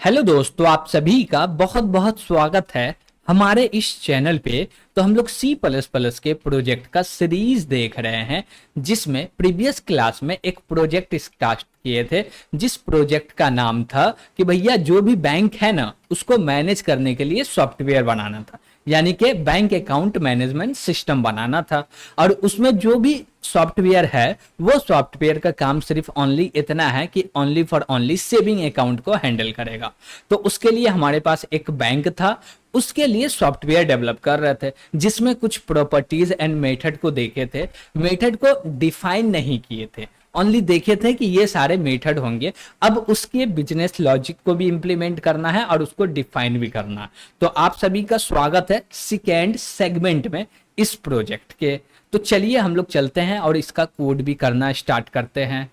Hello दोस्तों, आप सभी का बहुत बहुत स्वागत है हमारे इस चैनल पे। तो हम लोग सी प्लस प्लस के प्रोजेक्ट का सीरीज देख रहे हैं, जिसमें प्रीवियस क्लास में एक प्रोजेक्ट स्टार्ट किए थे, जिस प्रोजेक्ट का नाम था कि भैया जो भी बैंक है ना, उसको मैनेज करने के लिए सॉफ्टवेयर बनाना था, यानी कि बैंक अकाउंट मैनेजमेंट सिस्टम बनाना था। और उसमें जो भी सॉफ्टवेयर है, वो सॉफ्टवेयर का काम सिर्फ ओनली इतना है कि only for only saving account को हैंडल करेगा। तो उसके लिए हमारे पास एक बैंक था, उसके लिए सॉफ्टवेयर डेवलप कर रहे थे, जिसमें कुछ प्रॉपर्टीज एंड मेथड को देखे थे, मेथड को डिफाइन नहीं किए थे, ओनली देखे थे कि ये सारे मेथड होंगे। अब उसके बिजनेस लॉजिक को भी इंप्लीमेंट करना है और उसको डिफाइन भी करना है। तो आप सभी का स्वागत है सेकेंड सेगमेंट में इस प्रोजेक्ट के। तो चलिए हम लोग चलते हैं और इसका कोड भी करना स्टार्ट करते हैं।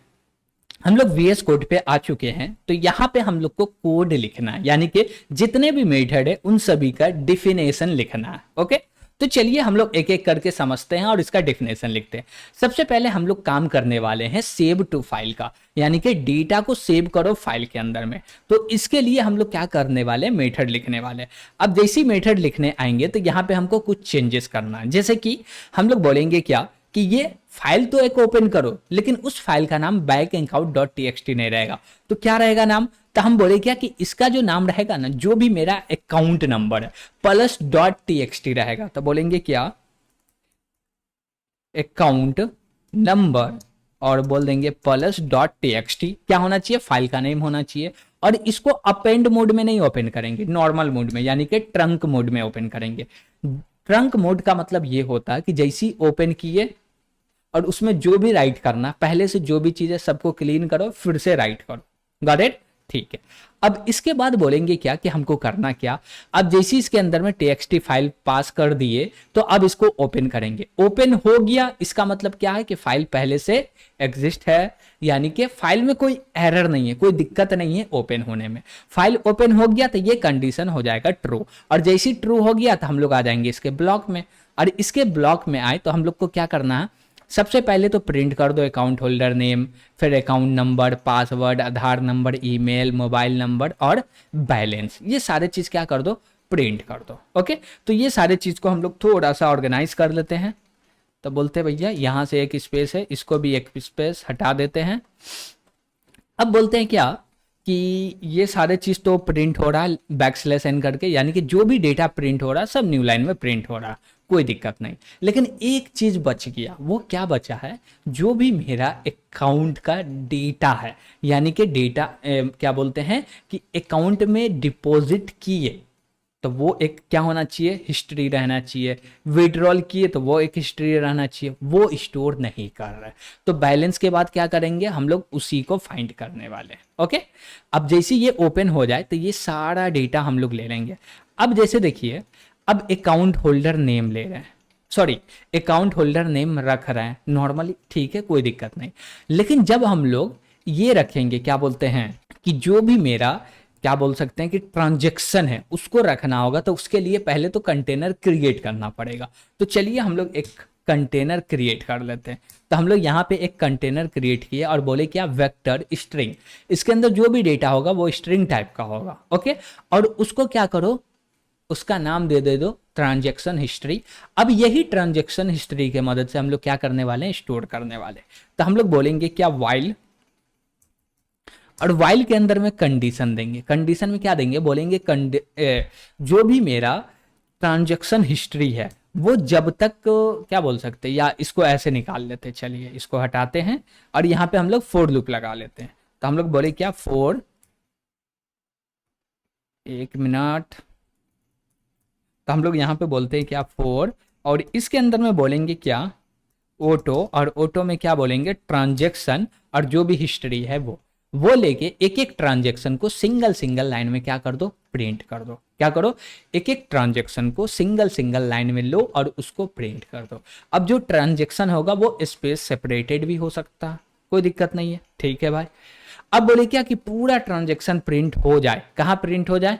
हम लोग वीएस कोड पे आ चुके हैं, तो यहाँ पे हम लोग को कोड लिखना है, यानी कि जितने भी मेथड है उन सभी का डिफिनेशन लिखना है। ओके, तो चलिए हम लोग एक एक करके समझते हैं और इसका डिफिनेशन लिखते हैं। सबसे पहले हम लोग काम करने वाले हैं सेव टू फाइल का, यानी कि डेटा को सेव करो फाइल के अंदर में। तो इसके लिए हम लोग क्या करने वाले हैं, मेथड लिखने वाले हैं। अब जैसी मेथड लिखने आएंगे तो यहाँ पे हमको कुछ चेंजेस करना है, जैसे कि हम लोग बोलेंगे क्या कि ये फाइल तो एक ओपन करो, लेकिन उस फाइल का नाम बैंक अकाउंट डॉट टी नहीं रहेगा। तो क्या रहेगा नाम? तो हम बोले क्या कि इसका जो नाम रहेगा ना, जो भी मेरा अकाउंट नंबर है प्लस डॉट टी रहेगा। तो बोलेंगे क्या, अकाउंट नंबर और बोल देंगे प्लस डॉट टी। क्या होना चाहिए? फाइल का नेम होना चाहिए। और इसको अपेंड मोड में नहीं ओपन करेंगे, नॉर्मल मोड में, यानी कि ट्रंक मोड में ओपन करेंगे। ट्रंक मोड का मतलब ये होता है कि जैसी ओपन किए और उसमें जो भी राइट करना, पहले से जो भी चीजें सबको क्लीन करो, फिर से राइट करो। Got it? ठीक है। अब इसके बाद बोलेंगे क्या कि हमको करना क्या। अब जैसे इसके अंदर में टीएक्सटी फाइल पास कर दिए, तो अब इसको ओपन करेंगे। ओपन हो गया, इसका मतलब क्या है कि फाइल पहले से एग्जिस्ट है, यानी कि फाइल में कोई एरर नहीं है, कोई दिक्कत नहीं है ओपन होने में। फाइल ओपन हो गया तो ये कंडीशन हो जाएगा ट्रू, और जैसे ट्रू हो गया तो हम लोग आ जाएंगे इसके ब्लॉक में। और इसके ब्लॉक में आए तो हम लोग को क्या करना है, सबसे पहले तो प्रिंट कर दो अकाउंट होल्डर नेम, फिर अकाउंट नंबर, पासवर्ड, आधार नंबर, ईमेल, मोबाइल नंबर और बैलेंस। ये सारे चीज क्या कर दो, प्रिंट कर दो। ओके, तो ये सारे चीज को हम लोग थोड़ा सा ऑर्गेनाइज कर लेते हैं। तो बोलते हैं भैया यहाँ से एक स्पेस है, इसको भी एक स्पेस हटा देते हैं। अब बोलते हैं क्या कि ये सारे चीज तो प्रिंट हो रहा है बैकस्लैश एन करके, यानी कि जो भी डेटा प्रिंट हो रहा है सब न्यू लाइन में प्रिंट हो रहा है, कोई दिक्कत नहीं। लेकिन एक चीज बच गया, वो क्या बचा है, जो भी मेरा अकाउंट का डेटा है, यानी कि डेटा क्या बोलते हैं कि अकाउंट में डिपॉजिट किए तो वो एक क्या होना चाहिए, हिस्ट्री रहना चाहिए। विड्रॉल किए तो वो एक हिस्ट्री रहना चाहिए, वो स्टोर नहीं कर रहा है। तो बैलेंस के बाद क्या करेंगे, हम लोग उसी को फाइंड करने वाले हैं। ओके, अब जैसे ये ओपन हो जाए तो ये सारा डेटा हम लोग ले लेंगे। अब जैसे देखिए, अब अकाउंट होल्डर नेम ले रहे हैं, सॉरी अकाउंट होल्डर नेम रख रहे हैं नॉर्मली, ठीक है, कोई दिक्कत नहीं। लेकिन जब हम लोग ये रखेंगे, क्या बोलते हैं कि जो भी मेरा क्या बोल सकते हैं कि ट्रांजैक्शन है उसको रखना होगा, तो उसके लिए पहले तो कंटेनर क्रिएट करना पड़ेगा। तो चलिए हम लोग एक कंटेनर क्रिएट कर लेते हैं। तो हम लोग यहाँ पे एक कंटेनर क्रिएट किया और बोले क्या, वेक्टर स्ट्रिंग। इसके अंदर जो भी डेटा होगा वो स्ट्रिंग टाइप का होगा। ओके, और उसको क्या करो, उसका नाम दे दो ट्रांजैक्शन हिस्ट्री। अब यही ट्रांजैक्शन हिस्ट्री के मदद से हम लोग क्या करने वाले हैं, स्टोर करने वाले। तो हम लोग बोलेंगे क्या, वाइल, और वाइल के अंदर में कंडीशन देंगे। कंडीशन में क्या देंगे, बोलेंगे जो भी मेरा ट्रांजैक्शन हिस्ट्री है वो जब तक क्या बोल सकते हैं, या इसको ऐसे निकाल लेते हैं, चलिए इसको हटाते हैं और यहाँ पे हम लोग फोर लूप लगा लेते हैं। तो हम लोग बोले क्या, फोर, एक मिनट, तो हम लोग यहाँ पे बोलते हैं क्या, फोर, और इसके अंदर में बोलेंगे क्या, ऑटो, और ऑटो में क्या बोलेंगे, ट्रांजैक्शन, और जो भी हिस्ट्री है वो लेके एक एक ट्रांजैक्शन को सिंगल सिंगल लाइन में क्या कर दो, प्रिंट कर दो। क्या करो, एक एक ट्रांजैक्शन को सिंगल सिंगल लाइन में लो और उसको प्रिंट कर दो। अब जो ट्रांजैक्शन होगा वो स्पेस सेपरेटेड भी हो सकता है, कोई दिक्कत नहीं है, ठीक है भाई। अब बोले क्या कि पूरा ट्रांजैक्शन प्रिंट हो जाए, कहाँ प्रिंट हो जाए,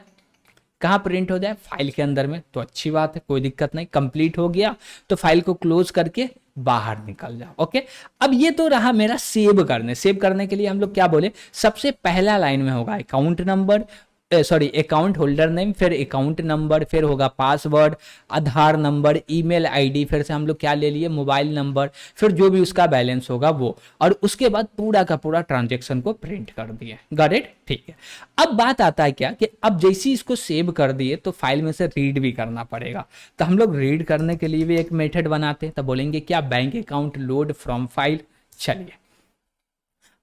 कहाँ प्रिंट हो जाए, फाइल के अंदर में। तो अच्छी बात है, कोई दिक्कत नहीं, कंप्लीट हो गया तो फाइल को क्लोज करके बाहर निकल जाओ। ओके, अब ये तो रहा मेरा सेव करने। सेव करने के लिए हम लोग क्या बोले, सबसे पहला लाइन में होगा account number, sorry account holder name, फिर अकाउंट नंबर, फिर होगा पासवर्ड, आधार नंबर, ईमेल आईडी, फिर से हम लोग क्या ले लिए मोबाइल नंबर, फिर जो भी उसका बैलेंस होगा वो, और उसके बाद पूरा का पूरा ट्रांजेक्शन को प्रिंट कर दिए। Got it? ठीक है। अब बात आता है क्या कि अब जैसे ही इसको सेव कर दिए तो फाइल में से रीड भी करना पड़ेगा। तो हम लोग रीड करने के लिए भी एक मेथड बनाते हैं, तो बोलेंगे क्या bank account load from file. चलिए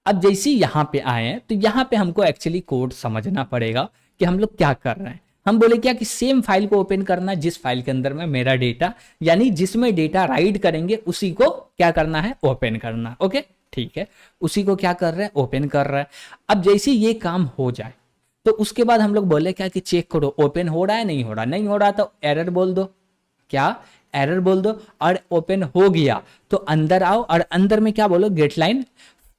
अब जैसे ही यहाँ पे आए हैं तो यहाँ पे हमको एक्चुअली कोड समझना पड़ेगा कि हम लोग क्या कर रहे हैं। हम बोले क्या कि सेम फाइल को ओपन करना जिस फाइल के अंदर में मेरा डेटा, यानी जिसमें डेटा राइट करेंगे उसी को क्या करना है, ओपन करना। ओके ठीक है, उसी को क्या कर रहे हैं, ओपन कर रहा है। अब जैसे ये काम हो जाए तो उसके बाद हम लोग बोले क्या कि चेक करो ओपन हो रहा है, नहीं हो रहा, नहीं हो रहा तो एरर बोल दो, क्या एरर बोल दो, और ओपन हो गया तो अंदर आओ और अंदर में क्या बोलो, गेट लाइन।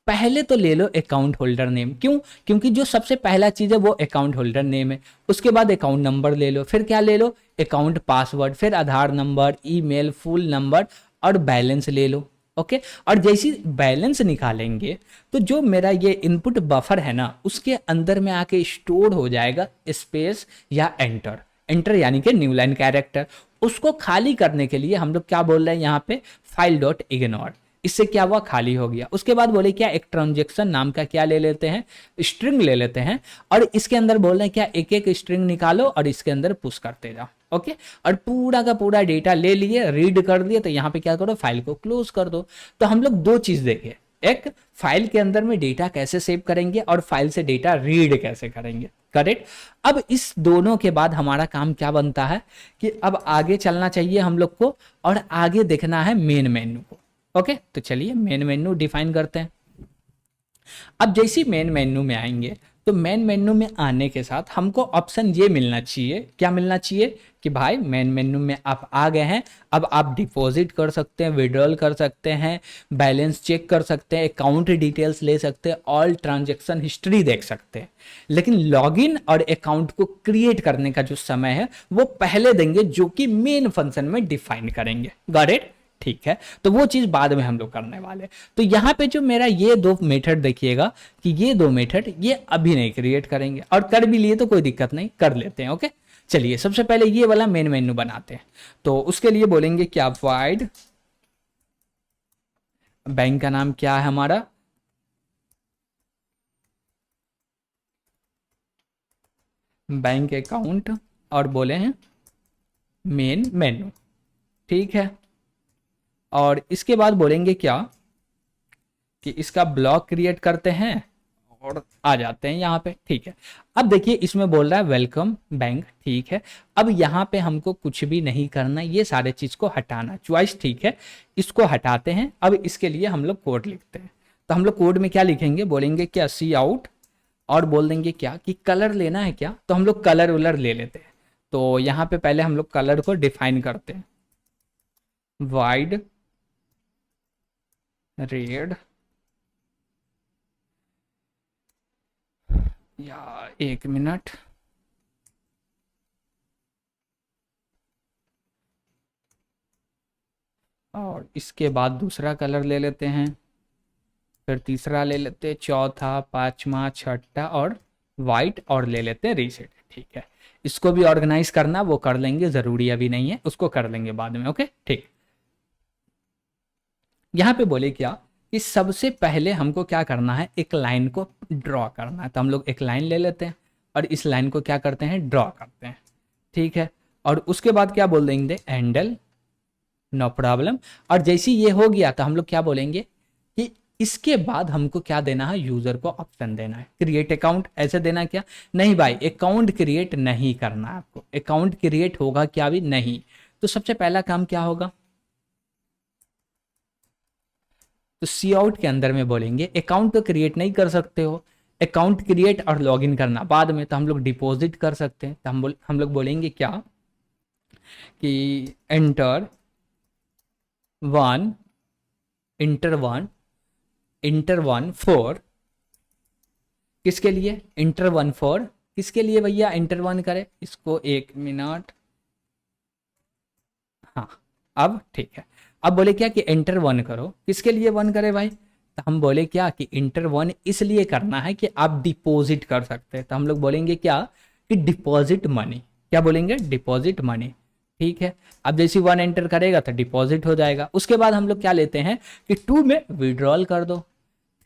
पहले तो ले लो अकाउंट होल्डर नेम, क्यों, क्योंकि जो सबसे पहला चीज है वो अकाउंट होल्डर नेम है। उसके बाद अकाउंट नंबर ले लो, फिर क्या ले लो, अकाउंट पासवर्ड, फिर आधार नंबर, ईमेल, फुल नंबर और बैलेंस ले लो। ओके और जैसे बैलेंस निकालेंगे तो जो मेरा ये इनपुट बफर है ना उसके अंदर में आके स्टोर हो जाएगा स्पेस या एंटर, एंटर यानी कि न्यू लाइन कैरेक्टर। उसको खाली करने के लिए हम लोग क्या बोल रहे हैं यहाँ पे, फाइल डॉट इग्नोर। इससे क्या हुआ, खाली हो गया। उसके बाद बोले क्या, एक ट्रांजेक्शन नाम का क्या ले लेते हैं, स्ट्रिंग ले लेते हैं, और इसके अंदर बोल रहे हैं क्या, एक एक स्ट्रिंग निकालो और इसके अंदर पुश करते जाओ। ओके और पूरा का पूरा डेटा ले लिए, रीड कर दिए, तो यहाँ पे क्या करो, फाइल को क्लोज कर दो। तो हम लोग दो चीज देखे, एक फाइल के अंदर में डेटा कैसे सेव करेंगे और फाइल से डेटा रीड कैसे करेंगे। करेक्ट। अब इस दोनों के बाद हमारा काम क्या बनता है कि अब आगे चलना चाहिए हम लोग को और आगे देखना है मेन मेन्यू को। ओके तो चलिए मेन मेन्यू डिफाइन करते हैं। अब जैसे ही मेन मेन्यू में आएंगे तो मेन मेन्यू में आने के साथ हमको ऑप्शन ये मिलना चाहिए, क्या मिलना चाहिए कि भाई मेन मेन्यू में आप आ गए हैं, अब आप डिपॉजिट कर सकते हैं, विड्रॉल कर सकते हैं, बैलेंस चेक कर सकते हैं, अकाउंट डिटेल्स ले सकते हैं, ऑल ट्रांजैक्शन हिस्ट्री देख सकते हैं। लेकिन लॉगिन और अकाउंट को क्रिएट करने का जो समय है वो पहले देंगे, जो कि मेन फंक्शन में डिफाइन करेंगे। Got it? ठीक है, तो वो चीज बाद में हम लोग करने वाले। तो यहाँ पे जो मेरा ये दो मेथड देखिएगा कि ये दो मेथड ये अभी नहीं क्रिएट करेंगे, और कर भी लिए तो कोई दिक्कत नहीं, कर लेते हैं। ओके चलिए सबसे पहले ये वाला मेन मेन्यू बनाते हैं। तो उसके लिए बोलेंगे क्या, वाइड बैंक का नाम क्या है हमारा, बैंक अकाउंट, और बोले हैं मेन मेन्यू। ठीक है, और इसके बाद बोलेंगे क्या कि इसका ब्लॉक क्रिएट करते हैं और आ जाते हैं यहाँ पे। ठीक है, अब देखिए इसमें बोल रहा है वेलकम बैंक। ठीक है, अब यहाँ पे हमको कुछ भी नहीं करना, ये सारे चीज को हटाना, चॉइस। ठीक है, इसको हटाते हैं। अब इसके लिए हम लोग कोड लिखते हैं। तो हम लोग कोड में क्या लिखेंगे, बोलेंगे क्या सी आउट, और बोल देंगे क्या कि कलर लेना है क्या, तो हम लोग कलर वलर ले लेते हैं। तो यहाँ पे पहले हम लोग कलर को डिफाइन करते हैं, वाइड रेड, या एक मिनट, और इसके बाद दूसरा कलर ले लेते हैं, फिर तीसरा ले लेते हैं, चौथा, पांचवा, छठा और वाइट, और ले लेते हैं रीसेट। ठीक है, इसको भी ऑर्गेनाइज करना वो कर लेंगे, जरूरी अभी नहीं है, उसको कर लेंगे बाद में। ओके ठीक, यहाँ पे बोले क्या कि सबसे पहले हमको क्या करना है, एक लाइन को ड्रॉ करना है। तो हम लोग एक लाइन ले लेते हैं और इस लाइन को क्या करते हैं, ड्रॉ करते हैं। ठीक है, और उसके बाद क्या बोल देंगे, हैंडल, नो प्रॉब्लम। और जैसे ये हो गया तो हम लोग क्या बोलेंगे कि इसके बाद हमको क्या देना है, यूजर को ऑप्शन देना है, क्रिएट अकाउंट ऐसे देना है क्या, नहीं भाई अकाउंट क्रिएट नहीं करना है आपको, अकाउंट क्रिएट होगा क्या भी नहीं। तो सबसे पहला काम क्या होगा, तो सी आउट के अंदर में बोलेंगे अकाउंट तो क्रिएट नहीं कर सकते हो, अकाउंट क्रिएट और लॉगिन करना बाद में, तो हम लोग डिपॉजिट कर सकते हैं। तो हम लोग बोलेंगे क्या कि enter one, inter one for, किसके लिए, इंटर वन फॉर, किसके लिए भैया इंटर वन करे, इसको एक मिनट, हाँ अब ठीक है। अब बोले क्या कि एंटर वन करो, किसके लिए वन करे भाई, तो हम बोले क्या कि इंटर वन इसलिए करना है कि आप डिपॉजिट कर सकते हैं। तो हम लोग बोलेंगे क्या कि डिपॉजिट मनी, क्या बोलेंगे, डिपॉजिट मनी। ठीक है, अब जैसे 1 एंटर करेगा तो डिपॉजिट हो जाएगा। उसके बाद हम लोग क्या लेते हैं कि 2 में विड्रॉल कर दो,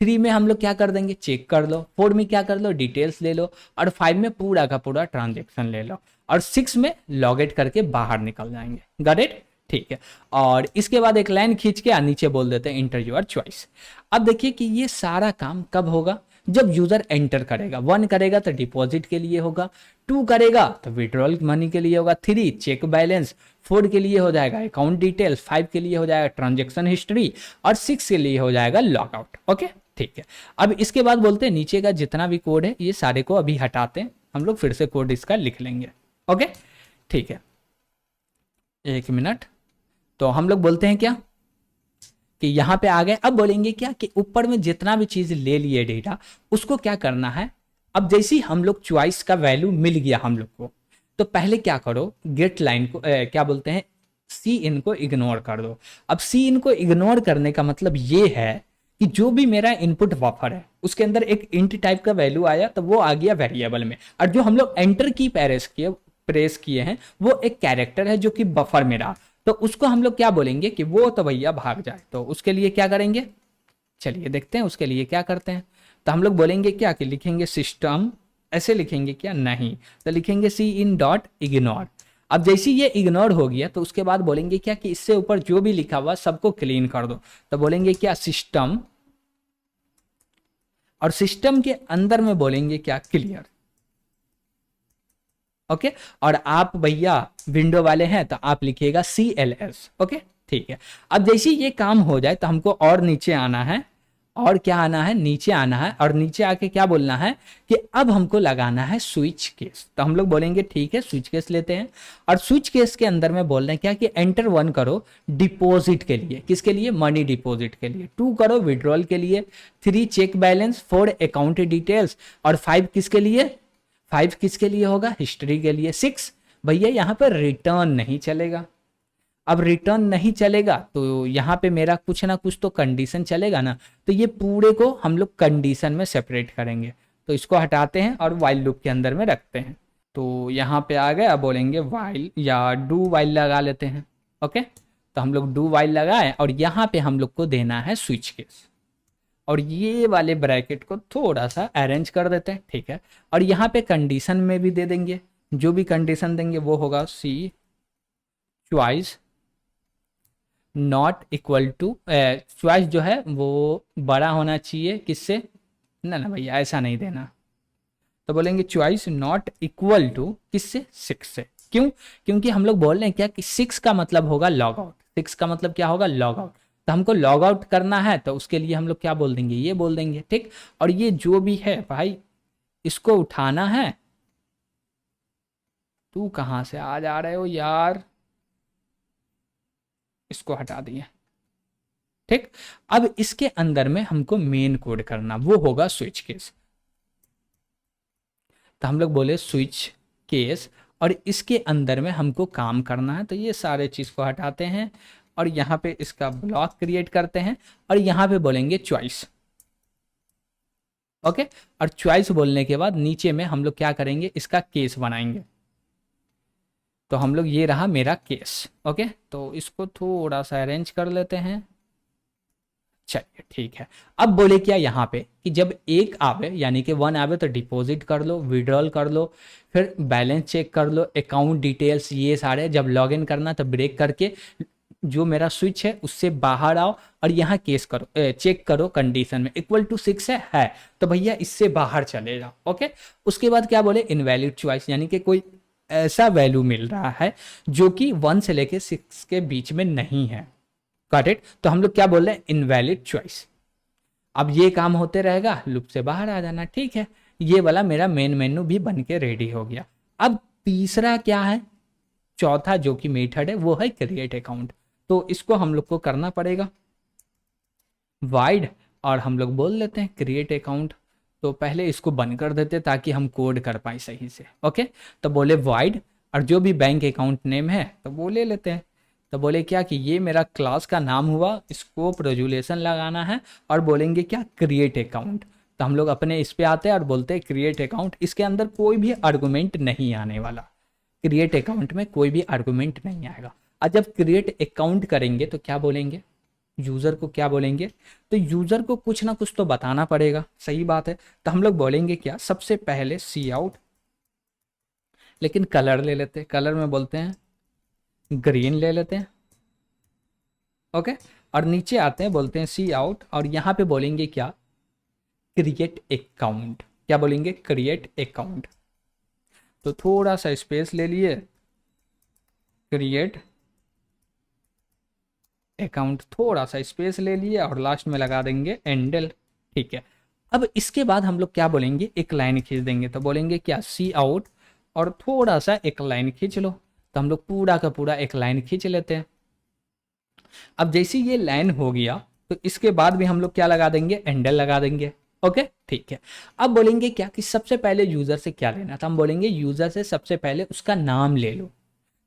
3 में हम लोग क्या कर देंगे, चेक कर लो, 4 में क्या कर लो, डिटेल्स ले लो, और 5 में पूरा का पूरा ट्रांजेक्शन ले लो, और 6 में लॉग आउट करके बाहर निकल जाएंगे। Got it? ठीक है, और इसके बाद एक लाइन खींच के नीचे बोल देते हैं इंटर योर चॉइस। अब देखिए कि ये सारा काम कब होगा, जब यूजर एंटर करेगा। 1 करेगा तो डिपॉजिट के लिए होगा, 2 करेगा तो विड्रॉल मनी के लिए होगा, 3 चेक बैलेंस, 4 के लिए हो जाएगा अकाउंट डिटेल्स, 5 के लिए हो जाएगा ट्रांजेक्शन हिस्ट्री, और 6 के लिए हो जाएगा लॉग आउट। ओके, ठीक है। अब इसके बाद बोलते हैं नीचे का जितना भी कोड है ये सारे को अभी हटाते हैं, हम लोग फिर से कोड इसका लिख लेंगे। ओके, ठीक है, 1 मिनट। तो हम लोग बोलते हैं क्या कि यहाँ पे आ गए। अब बोलेंगे क्या कि ऊपर में जितना भी चीज ले लिए डेटा, उसको क्या करना है। अब जैसे ही हम लोग चॉइस का वैल्यू मिल गया हम लोग को, तो पहले क्या करो, गेट लाइन को क्या बोलते हैं, सी इन को इग्नोर कर दो। अब सी इन को इग्नोर करने का मतलब ये है कि जो भी मेरा इनपुट बफर है उसके अंदर एक इंट टाइप का वैल्यू आया तो वो आ गया वेरिएबल में, और जो हम लोग एंटर की प्रेस किए हैं वो एक कैरेक्टर है जो कि बफर में रहा, तो उसको हम लोग क्या बोलेंगे कि वो तो भैया भाग जाए। तो उसके लिए क्या करेंगे, चलिए देखते हैं उसके लिए क्या करते हैं। तो हम लोग बोलेंगे क्या कि लिखेंगे सिस्टम, ऐसे लिखेंगे क्या, नहीं तो लिखेंगे सी इन डॉट इग्नोर। अब जैसे ये इग्नोर हो गया तो उसके बाद बोलेंगे क्या कि इससे ऊपर जो भी लिखा हुआ सबको क्लीन कर दो। तो बोलेंगे क्या सिस्टम, और सिस्टम के अंदर में बोलेंगे क्या, क्लियर। ओके, और आप भैया विंडो वाले हैं तो आप लिखिएगा CLS। ओके, ठीक है। अब जैसे ये काम हो जाए तो हमको और नीचे आना है, और क्या आना है, नीचे आना है, और नीचे आके क्या बोलना है कि अब हमको लगाना है स्विच केस। तो हम लोग बोलेंगे ठीक है, स्विच केस लेते हैं, और स्विच केस के अंदर में बोल रहे हैं क्या कि एंटर 1 करो डिपॉजिट के लिए, किसके लिए, मनी डिपॉजिट के लिए, 2 करो विड्रॉल के लिए, 3 चेक बैलेंस, 4 अकाउंट डिटेल्स, और 5 किसके लिए, 5 किसके लिए होगा, हिस्ट्री के लिए, 6 भैया यहाँ पर रिटर्न नहीं चलेगा। अब रिटर्न नहीं चलेगा तो यहाँ पे मेरा कुछ ना कुछ तो कंडीशन चलेगा ना, तो ये पूरे को हम लोग कंडीशन में सेपरेट करेंगे। तो इसको हटाते हैं और वाइल लूप के अंदर में रखते हैं। तो यहाँ पे आ गए, अब बोलेंगे वाइल या डू वाइल लगा लेते हैं। ओके, तो हम लोग डू वाइल लगाए, और यहाँ पे हम लोग को देना है स्विच केस, और ये वाले ब्रैकेट को थोड़ा सा अरेंज कर देते हैं। ठीक है, और यहाँ पे कंडीशन में भी दे देंगे, जो भी कंडीशन देंगे वो होगा C choice not equal to, choice जो है वो बड़ा होना चाहिए किससे, ना ना भैया ऐसा नहीं देना। तो बोलेंगे चॉइस नॉट इक्वल टू किससे, 6 से। क्यों, क्योंकि हम लोग बोल रहे हैं क्या कि 6 का मतलब होगा लॉग आउट, 6 का मतलब क्या होगा, लॉग आउट। तो हमको लॉग आउट करना है तो उसके लिए हम लोग क्या बोल देंगे, ये बोल देंगे। ठीक, और ये जो भी है भाई इसको उठाना है। तू कहाँ से आ जा रहे हो यार, इसको हटा दिए। ठीक, अब इसके अंदर में हमको मेन कोड करना, वो होगा स्विच केस। तो हम लोग बोले स्विच केस, और इसके अंदर में हमको काम करना है। तो ये सारे चीज को हटाते हैं, और यहाँ पे इसका ब्लॉक क्रिएट करते हैं, और यहाँ पे बोलेंगे चॉइस। ओके, और चॉइस बोलने के बाद नीचे में हम लोग क्या करेंगे, इसका केस बनाएंगे। तो हम लोग, ये रहा मेरा केस। ओके, तो इसको थोड़ा सा अरेंज कर लेते हैं। चलिए ठीक है, अब बोले क्या यहाँ पे कि जब 1 आवे यानी कि 1 आवे तो डिपॉजिट कर लो, विड्रॉल कर लो, फिर बैलेंस चेक कर लो, अकाउंट डिटेल्स, ये सारे जब लॉग इन करना तो ब्रेक करके जो मेरा स्विच है उससे बाहर आओ, और यहाँ केस करो, चेक करो कंडीशन में इक्वल टू 6 है तो भैया इससे बाहर चले जाओ। ओके, उसके बाद क्या बोले, इनवैलिड चॉइस, यानी कि कोई ऐसा वैल्यू मिल रहा है जो कि 1 से लेके 6 के बीच में नहीं है। Got it? तो हम लोग क्या बोल रहे हैं, इनवैलिड चॉइस। अब ये काम होते रहेगा, लूप से बाहर आ जाना। ठीक है, ये वाला मेरा मेन मेन्यू भी बन के रेडी हो गया। अब तीसरा क्या है, चौथा जो कि मेथड है वो है क्रिएट अकाउंट। तो इसको हम लोग को करना पड़ेगा वाइड, और हम लोग बोल लेते हैं क्रिएट अकाउंट। तो पहले इसको बंद कर देते ताकि हम कोड कर पाए सही से। ओके, तो बोले वाइड, और जो भी बैंक अकाउंट नेम है तो वो ले लेते हैं। तो बोले क्या कि ये मेरा क्लास का नाम हुआ, स्कोप रेजुलेशन लगाना है, और बोलेंगे क्या, क्रिएट अकाउंट। तो हम लोग अपने इस पे आते हैं और बोलते हैं क्रिएट अकाउंट। इसके अंदर कोई भी आर्गुमेंट नहीं आने वाला, क्रिएट अकाउंट में कोई भी आर्गुमेंट नहीं आएगा। और जब क्रिएट अकाउंट करेंगे तो क्या बोलेंगे, यूज़र को क्या बोलेंगे, तो यूज़र को कुछ ना कुछ तो बताना पड़ेगा, सही बात है। तो हम लोग बोलेंगे क्या, सबसे पहले सी आउट, लेकिन कलर ले लेते हैं, कलर में बोलते हैं ग्रीन ले लेते हैं, ओके। और नीचे आते हैं, बोलते हैं सी आउट, और यहाँ पे बोलेंगे क्या, क्रिएट अकाउंट। क्या बोलेंगे, क्रिएट अकाउंट। तो थोड़ा सा स्पेस ले लिए, क्रिएट अकाउंट, थोड़ा सा स्पेस ले लिए और लास्ट में लगा देंगे एंडल, ठीक है। अब इसके बाद हम लोग क्या बोलेंगे, एक लाइन खींच देंगे। तो बोलेंगे क्या, सी आउट और थोड़ा सा एक लाइन खींच लो। तो हम लोग पूरा का पूरा एक लाइन खींच लेते हैं। अब जैसे ये लाइन हो गया तो इसके बाद भी हम लोग क्या लगा देंगे, एंडल लगा देंगे, ओके ठीक है। अब बोलेंगे क्या कि सबसे पहले यूजर से क्या लेना, तो हम बोलेंगे यूजर से सबसे पहले उसका नाम ले लो।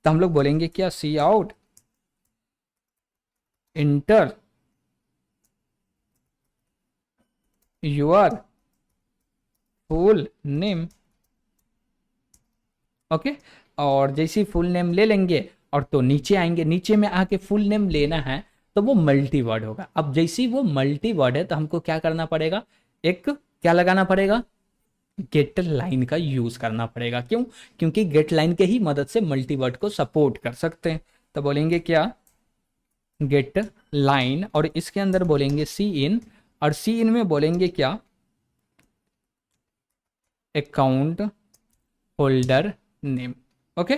तो हम लोग बोलेंगे क्या, see out enter your full name, okay. और जैसे फुल नेम ले लेंगे और तो नीचे आएंगे, नीचे में आके फुल नेम लेना है तो वो मल्टी वर्ड होगा। अब जैसे वो मल्टी वर्ड है तो हमको क्या करना पड़ेगा, एक क्या लगाना पड़ेगा, गेट लाइन का यूज करना पड़ेगा। क्यों, क्योंकि गेट लाइन के ही मदद से मल्टी वर्ड को सपोर्ट कर सकते हैं। तो बोलेंगे क्या, गेट लाइन, और इसके अंदर बोलेंगे सी इन, और सी इन में बोलेंगे क्या, अकाउंट होल्डर नेम, ओके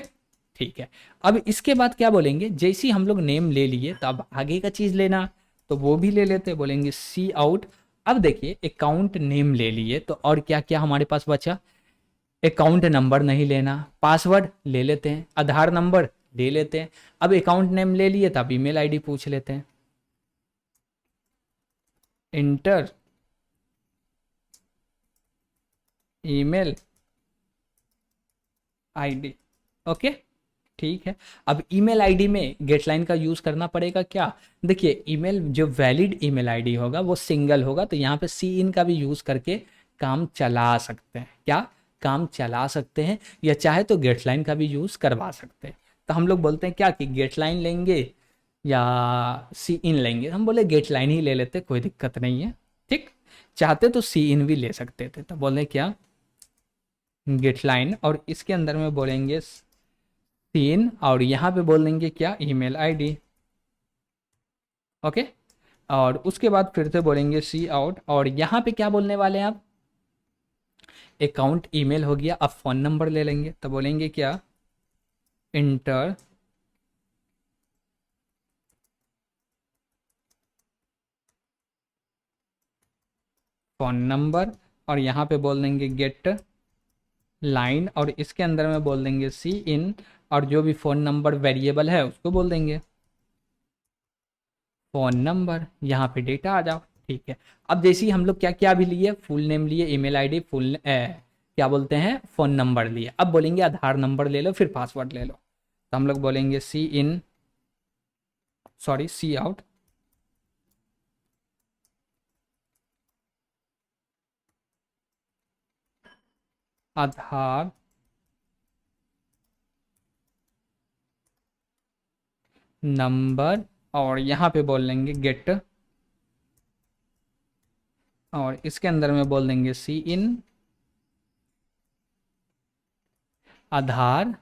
ठीक है। अब इसके बाद क्या बोलेंगे, जैसे हम लोग नेम ले लिए तो अब आगे का चीज लेना, तो वो भी ले लेते, बोलेंगे सी आउट। अब देखिए अकाउंट नेम ले लिए तो और क्या क्या हमारे पास बचा, अकाउंट नंबर नहीं लेना, पासवर्ड ले लेते हैं, आधार नंबर ले लेते हैं। अब अकाउंट नेम ले लिए तो अब ईमेल आईडी पूछ लेते हैं, इंटर ईमेल आईडी, ओके ठीक है। अब ईमेल आईडी में गेटलाइन का यूज करना पड़ेगा क्या, देखिए ईमेल जो वैलिड ईमेल आईडी होगा वो सिंगल होगा, तो यहाँ पे सी इन का भी यूज करके काम चला सकते हैं, क्या काम चला सकते हैं, या चाहे तो गेटलाइन का भी यूज करवा सकते हैं। तो हम लोग बोलते हैं क्या कि गेटलाइन लेंगे या सी इन लेंगे, हम बोले गेटलाइन ही ले लेते, कोई दिक्कत नहीं है, ठीक। चाहते तो सी इन भी ले सकते थे, तो बोले क्या, गेटलाइन, और इसके अंदर में बोलेंगे सीन, और यहाँ पे बोल देंगे क्या, ईमेल आईडी, ओके। और उसके बाद फिर से बोलेंगे सी आउट, और यहाँ पे क्या बोलने वाले हैं आप, अकाउंट ईमेल हो गया। अब फोन नंबर ले लेंगे, तो बोलेंगे क्या, इंटर फोन नंबर, और यहाँ पे बोल देंगे गेट लाइन, और इसके अंदर में बोल देंगे सी इन, और जो भी फ़ोन नंबर वेरिएबल है उसको बोल देंगे फ़ोन नंबर, यहाँ पे डेटा आ जाओ, ठीक है। अब जैसे ही हम लोग क्या क्या भी लिए, फुल नेम लिए, ईमेल आईडी, क्या बोलते हैं, फ़ोन नंबर लिए। अब बोलेंगे आधार नंबर ले लो, फिर पासवर्ड ले लो। तो हम लोग बोलेंगे सी इन, सॉरी सी आउट, आधार नंबर, और यहाँ पे बोल लेंगे गेट, और इसके अंदर में बोल देंगे सी इन आधार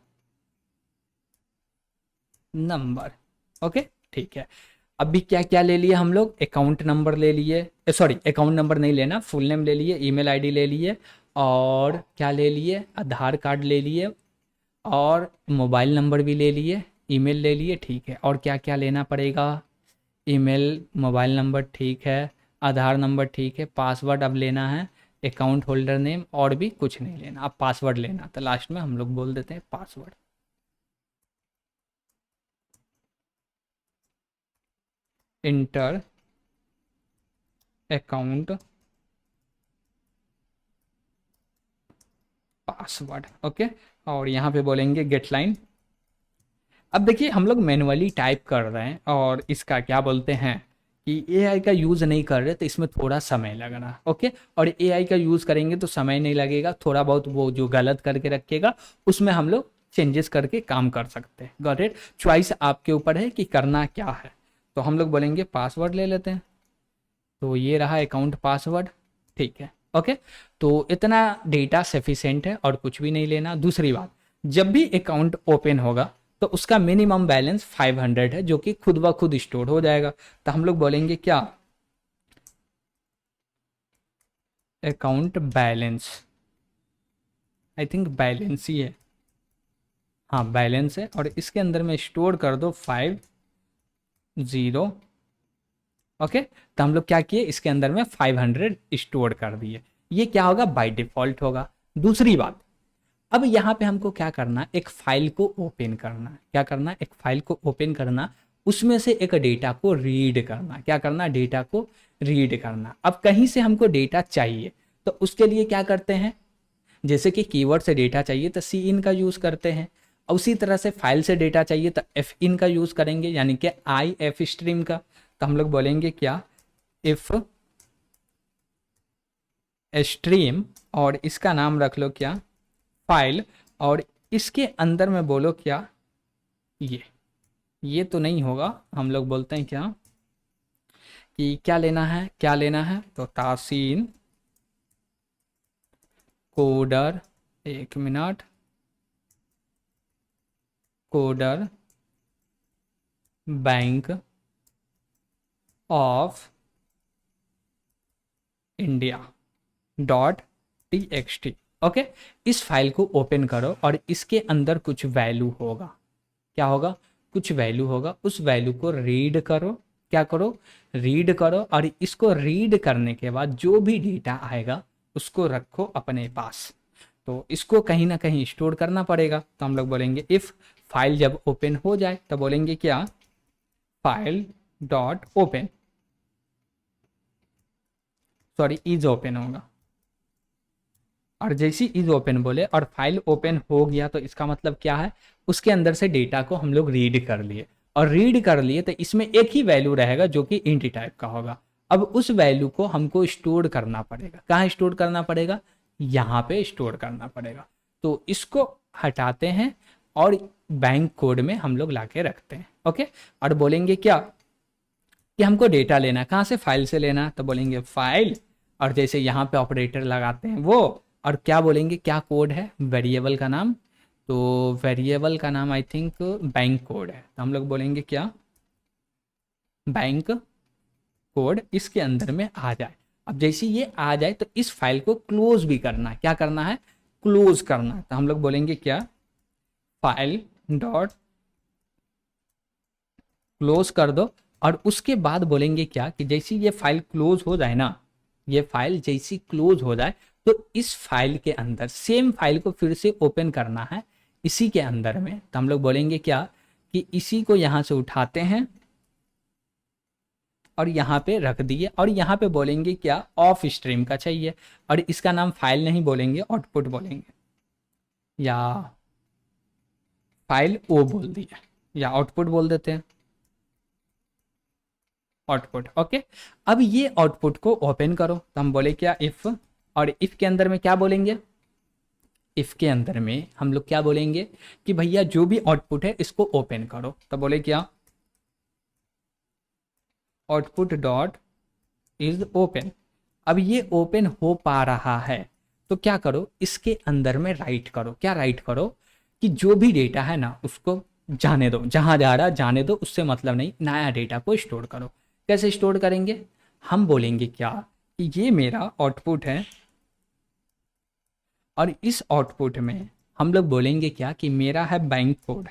नंबर, ओके ठीक है। अभी क्या क्या ले लिए हम लोग, अकाउंट नंबर ले लिए, सॉरी अकाउंट नंबर नहीं लेना, फुल नेम ले लिए, ईमेल आईडी ले लिए, और क्या ले लिए, आधार कार्ड ले लिए, और मोबाइल नंबर भी ले लिए, ईमेल ले लिए, ठीक है। और क्या क्या लेना पड़ेगा, ईमेल, मोबाइल नंबर, ठीक है, आधार नंबर, ठीक है, पासवर्ड अब लेना है, अकाउंट होल्डर नेम, और भी कुछ नहीं लेना, अब पासवर्ड लेना। तो लास्ट में हम लोग बोल देते हैं password, inter account password, okay. और यहाँ पे बोलेंगे गेट लाइन। अब देखिए हम लोग मैनुअली टाइप कर रहे हैं, और इसका क्या बोलते हैं कि एआई का यूज़ नहीं कर रहे तो इसमें थोड़ा समय लग रहा है, ओके। और एआई का यूज़ करेंगे तो समय नहीं लगेगा, थोड़ा बहुत वो जो गलत करके रखेगा उसमें हम लोग चेंजेस करके काम कर सकते हैं। Got it. चॉइस आपके ऊपर है कि करना क्या है। तो हम लोग बोलेंगे पासवर्ड ले लेते हैं, तो ये रहा अकाउंट पासवर्ड, ठीक है, ओके। तो इतना डेटा सफिशिएंट है और कुछ भी नहीं लेना। दूसरी बात, जब भी अकाउंट ओपन होगा तो उसका मिनिमम बैलेंस 500 है, जो कि खुद ब खुद स्टोर हो जाएगा। तो हम लोग बोलेंगे क्या, account balance, I think balance ही है, हाँ बैलेंस है, और इसके अंदर में स्टोर कर दो 50, ओके। तो हम लोग क्या किए, इसके अंदर में 500 स्टोर कर दिए। ये क्या होगा, बाय डिफॉल्ट होगा। दूसरी बात, अब यहाँ पे हमको क्या करना, एक फाइल को ओपन करना। क्या करना, एक फाइल को ओपन करना, उसमें से एक डेटा को रीड करना। क्या करना, डेटा को रीड करना। अब कहीं से हमको डेटा चाहिए तो उसके लिए क्या करते हैं, जैसे कि कीवर्ड से डेटा चाहिए तो सी इन का यूज़ करते हैं, और उसी तरह से फाइल से डेटा चाहिए तो एफ इन का यूज़ करेंगे, यानी कि आई एफ स्ट्रीम का। तो हम लोग बोलेंगे क्या, इफ स्ट्रीम, और इसका नाम रख लो क्या, फाइल, और इसके अंदर में बोलो क्या, ये तो नहीं होगा, हम लोग बोलते हैं क्या कि क्या लेना है, क्या लेना है, तो तासीन कोडर, एक minute, coder bank of India dot T x T, okay. इस फाइल को ओपन करो और इसके अंदर कुछ वैल्यू होगा। क्या होगा, कुछ वैल्यू होगा, उस वैल्यू को रीड करो। क्या करो, रीड करो, और इसको रीड करने के बाद जो भी डेटा आएगा उसको रखो अपने पास। तो इसको कहीं ना कहीं स्टोर करना पड़ेगा। तो हम लोग बोलेंगे इफ फाइल जब ओपन हो जाए तो बोलेंगे क्या, file dot open, sorry is open होगा, और जैसी इज ओपन बोले और फाइल ओपन हो गया तो इसका मतलब क्या है, उसके अंदर से डेटा को हम लोग रीड कर लिए, और रीड कर लिए तो इसमें एक ही वैल्यू रहेगा जो कि इंट टाइप का होगा। अब उस वैल्यू को हमको स्टोर करना पड़ेगा। कहाँ स्टोर करना पड़ेगा, यहाँ पे स्टोर करना पड़ेगा। तो इसको हटाते हैं और बैंक कोड में हम लोग लाके रखते हैं, ओके। और बोलेंगे क्या कि हमको डेटा लेना, कहाँ से, फाइल से लेना, तो बोलेंगे फाइल, और जैसे यहाँ पे ऑपरेटर लगाते हैं वो, और क्या बोलेंगे, क्या कोड है, वेरिएबल का नाम, तो वेरिएबल का नाम आई थिंक बैंक कोड है। तो हम लोग बोलेंगे क्या, बैंक कोड इसके अंदर में आ जाए। अब जैसे ये आ जाए तो इस फाइल को क्लोज भी करना है। क्या करना है, क्लोज करना है। तो हम लोग बोलेंगे क्या, फाइल डॉट क्लोज कर दो, और उसके बाद बोलेंगे क्या कि जैसी ये फाइल क्लोज हो जाए ना, ये फाइल जैसी क्लोज हो जाए तो इस फाइल के अंदर सेम फाइल को फिर से ओपन करना है इसी के अंदर में। तो हम लोग बोलेंगे क्या कि इसी को यहाँ से उठाते हैं और यहाँ पे रख दिए, और यहाँ पे बोलेंगे क्या, ऑफ स्ट्रीम का चाहिए, और इसका नाम फाइल नहीं बोलेंगे, आउटपुट बोलेंगे, या फाइल ओ बोल दिया, या आउटपुट बोल देते हैं, आउटपुट, ओके। अब ये आउटपुट को ओपन करो। तो हम बोले क्या, इफ, और इफ के अंदर में क्या बोलेंगे, इफ के अंदर में हम लोग क्या बोलेंगे कि भैया जो भी आउटपुट है इसको ओपन करो। तो बोले क्या, आउटपुट डॉट इज ओपन। अब ये ओपन हो पा रहा है तो क्या करो, इसके अंदर में राइट करो। क्या राइट करो कि जो भी डेटा है ना उसको जाने दो, जहां जा रहा जाने दो, उससे मतलब नहीं, नया डेटा को स्टोर करो। कैसे स्टोर करेंगे, हम बोलेंगे क्या कि ये मेरा आउटपुट है, और इस आउटपुट में हम लोग बोलेंगे क्या कि मेरा है बैंक कोड,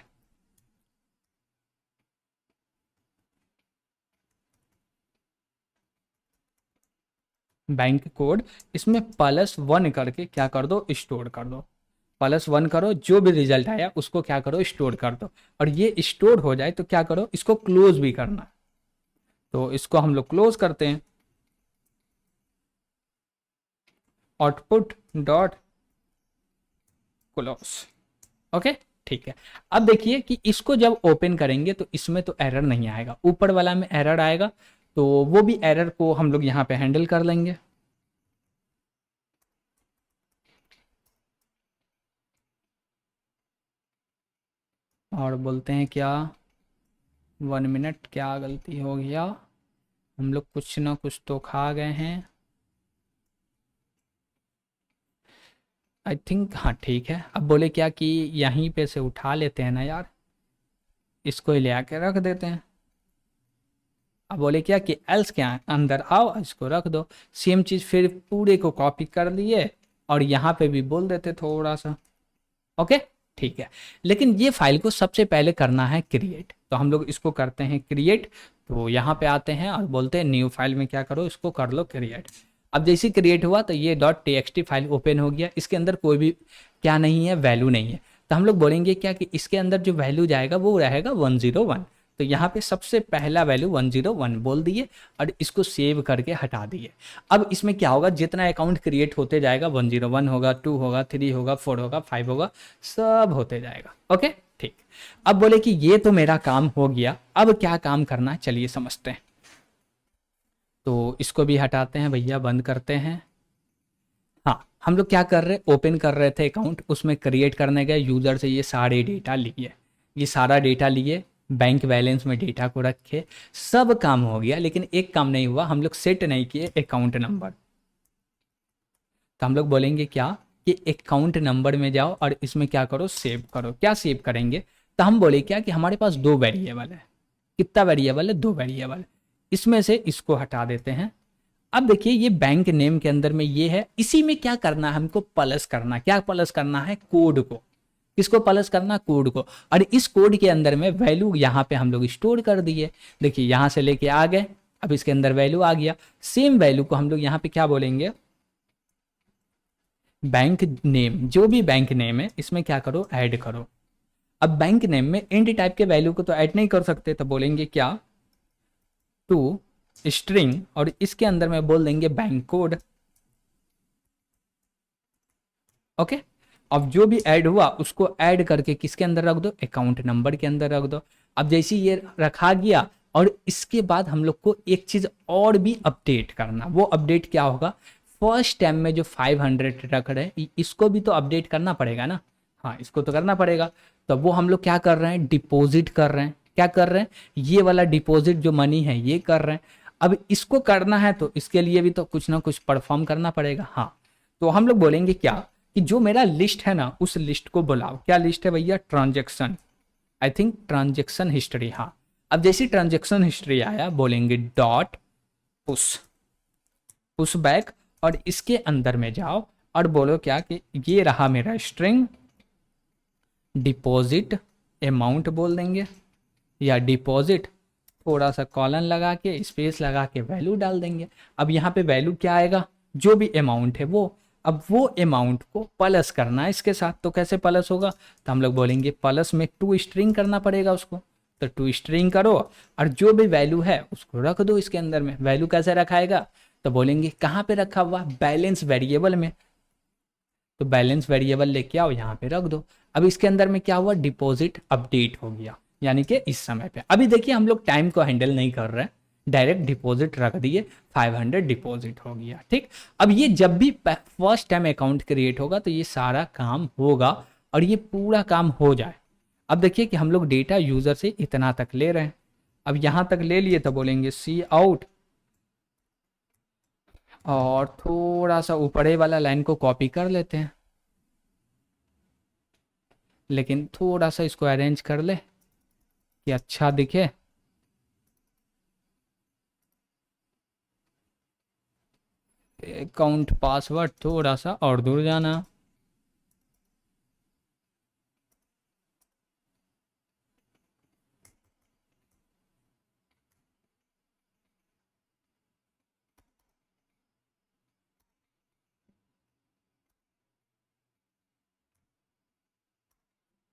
बैंक कोड, इसमें +1 करके क्या कर दो, स्टोर कर दो। +1 करो, जो भी रिजल्ट आया उसको क्या करो, स्टोर कर दो। और ये स्टोर हो जाए तो क्या करो, इसको क्लोज भी करना। तो इसको हम लोग क्लोज करते हैं, आउटपुट डॉट क्लोज, ओके, ठीक है। अब देखिए कि इसको जब ओपन करेंगे तो इसमें तो एरर नहीं आएगा, ऊपर वाला में एरर आएगा। तो वो भी एरर को हम लोग यहाँ पे हैंडल कर लेंगे। और बोलते हैं क्या, 1 मिनट, क्या गलती हो गया, हम लोग कुछ ना कुछ तो खा गए हैं। आई थिंक हाँ ठीक है। अब बोले क्या कि यहीं पे से उठा लेते हैं ना यार, इसको ही ले आके रख देते हैं। अब बोले क्या कि एल्स क्या, अंदर आओ इसको रख दो। सेम चीज़ फिर पूरे को कॉपी कर लिए और यहाँ पे भी बोल देते थोड़ा सा। ओके ठीक है। लेकिन ये फाइल को सबसे पहले करना है क्रिएट, तो हम लोग इसको करते हैं क्रिएट। तो यहाँ पे आते हैं और बोलते हैं न्यू फाइल में क्या करो, इसको कर लो क्रिएट। अब जैसे क्रिएट हुआ तो ये .txt फाइल ओपन हो गया। इसके अंदर कोई भी क्या नहीं है, वैल्यू नहीं है। तो हम लोग बोलेंगे क्या कि इसके अंदर जो वैल्यू जाएगा वो रहेगा 101। तो यहाँ पे सबसे पहला वैल्यू 101 बोल दिए और इसको सेव करके हटा दिए। अब इसमें क्या होगा, जितना अकाउंट क्रिएट होते जाएगा, 101 होगा, 2 होगा, 3 होगा, 4 होगा, 5 होगा, सब होते जाएगा। ओके ठीक। अब बोले कि ये तो मेरा काम हो गया, अब क्या काम करना है चलिए समझते हैं। तो इसको भी हटाते हैं भैया, बंद करते हैं। हाँ, हम लोग क्या कर रहे, ओपन कर रहे थे अकाउंट, उसमें क्रिएट करने गए, यूज़र से ये सारे डेटा लिए, ये सारा डेटा लिए, बैंक बैलेंस में डेटा को रखे, सब काम हो गया। लेकिन एक काम नहीं हुआ, हम लोग सेट नहीं किए अकाउंट नंबर। तो हम लोग बोलेंगे क्या कि अकाउंट नंबर में जाओ और इसमें क्या करो, सेव करो। क्या सेव करेंगे, तो हम बोले क्या कि हमारे पास 2 वेरिएबल है। कितना वेरिएबल है, 2 वेरिएबल। इसमें से इसको हटा देते हैं। अब देखिए ये बैंक नेम के अंदर में ये है, इसी में क्या करना है हमको, प्लस करना। क्या प्लस करना है, कोड को। किसको प्लस करना, कोड को। और इस कोड के अंदर में वैल्यू यहाँ पे हम लोग स्टोर कर दिए। देखिए यहाँ से लेके आ गए, अब इसके अंदर वैल्यू आ गया। सेम वैल्यू को हम लोग यहाँ पे क्या बोलेंगे, बैंक नेम, जो भी बैंक नेम है इसमें क्या करो, ऐड करो। अब बैंक नेम में इंट टाइप के वैल्यू को तो ऐड नहीं कर सकते, तो बोलेंगे क्या, टू स्ट्रिंग, और इसके अंदर में बोल देंगे बैंक कोड। ओके। अब जो भी ऐड हुआ उसको ऐड करके किसके अंदर रख दो, अकाउंट नंबर के अंदर रख दो। अब जैसे ये रखा गया, और इसके बाद हम लोग को एक चीज और भी अपडेट करना। वो अपडेट क्या होगा, फर्स्ट टाइम में जो 500 रख रहे हैं इसको भी तो अपडेट करना पड़ेगा ना। हाँ, इसको तो करना पड़ेगा। तो वो हम लोग क्या कर रहे हैं, डिपॉजिट कर रहे हैं। क्या कर रहे हैं, ये वाला डिपॉजिट जो मनी है ये कर रहे हैं। अब इसको करना है तो इसके लिए भी तो कुछ ना कुछ परफॉर्म करना पड़ेगा। हाँ, तो हम लोग बोलेंगे क्या कि जो मेरा लिस्ट है ना, उस लिस्ट को बुलाओ। क्या लिस्ट है भैया, transaction, I think transaction history. हाँ, अब जैसी ट्रांजेक्शन हिस्ट्री आया बोलेंगे डॉट पुश, पुश बैक, और इसके अंदर में जाओ और बोलो क्या कि ये रहा मेरा स्ट्रिंग, डिपॉजिट अमाउंट बोल देंगे, या डिपॉजिट, थोड़ा सा कॉलन लगा के स्पेस लगा के वैल्यू डाल देंगे। अब यहाँ पे वैल्यू क्या आएगा, जो भी अमाउंट है वो। अब वो अमाउंट को प्लस करना है इसके साथ, तो कैसे प्लस होगा, तो हम लोग बोलेंगे प्लस में 2 स्ट्रिंग करना पड़ेगा उसको। तो 2 स्ट्रिंग करो और जो भी वैल्यू है उसको रख दो इसके अंदर में। वैल्यू कैसे रखाएगा, तो बोलेंगे कहाँ पे रखा हुआ, बैलेंस वेरिएबल में। तो बैलेंस वेरिएबल लेके आओ यहाँ पे रख दो। अब इसके अंदर में क्या हुआ, डिपॉजिट अपडेट हो गया, यानी कि इस समय पे। अभी देखिए हम लोग टाइम को हैंडल नहीं कर रहे हैं, डायरेक्ट डिपॉजिट रख दिए, 500 डिपॉजिट हो गया। ठीक। अब ये जब भी फर्स्ट टाइम अकाउंट क्रिएट होगा तो ये सारा काम होगा और ये पूरा काम हो जाए। अब देखिए कि हम लोग डेटा यूजर से इतना तक ले रहे हैं। अब यहाँ तक ले लिए तो बोलेंगे सी आउट, और थोड़ा सा ऊपरे वाला लाइन को कॉपी कर लेते हैं, लेकिन थोड़ा सा इसको अरेंज कर ले कि अच्छा दिखे। अकाउंट पासवर्ड थोड़ा सा और दूर जाना।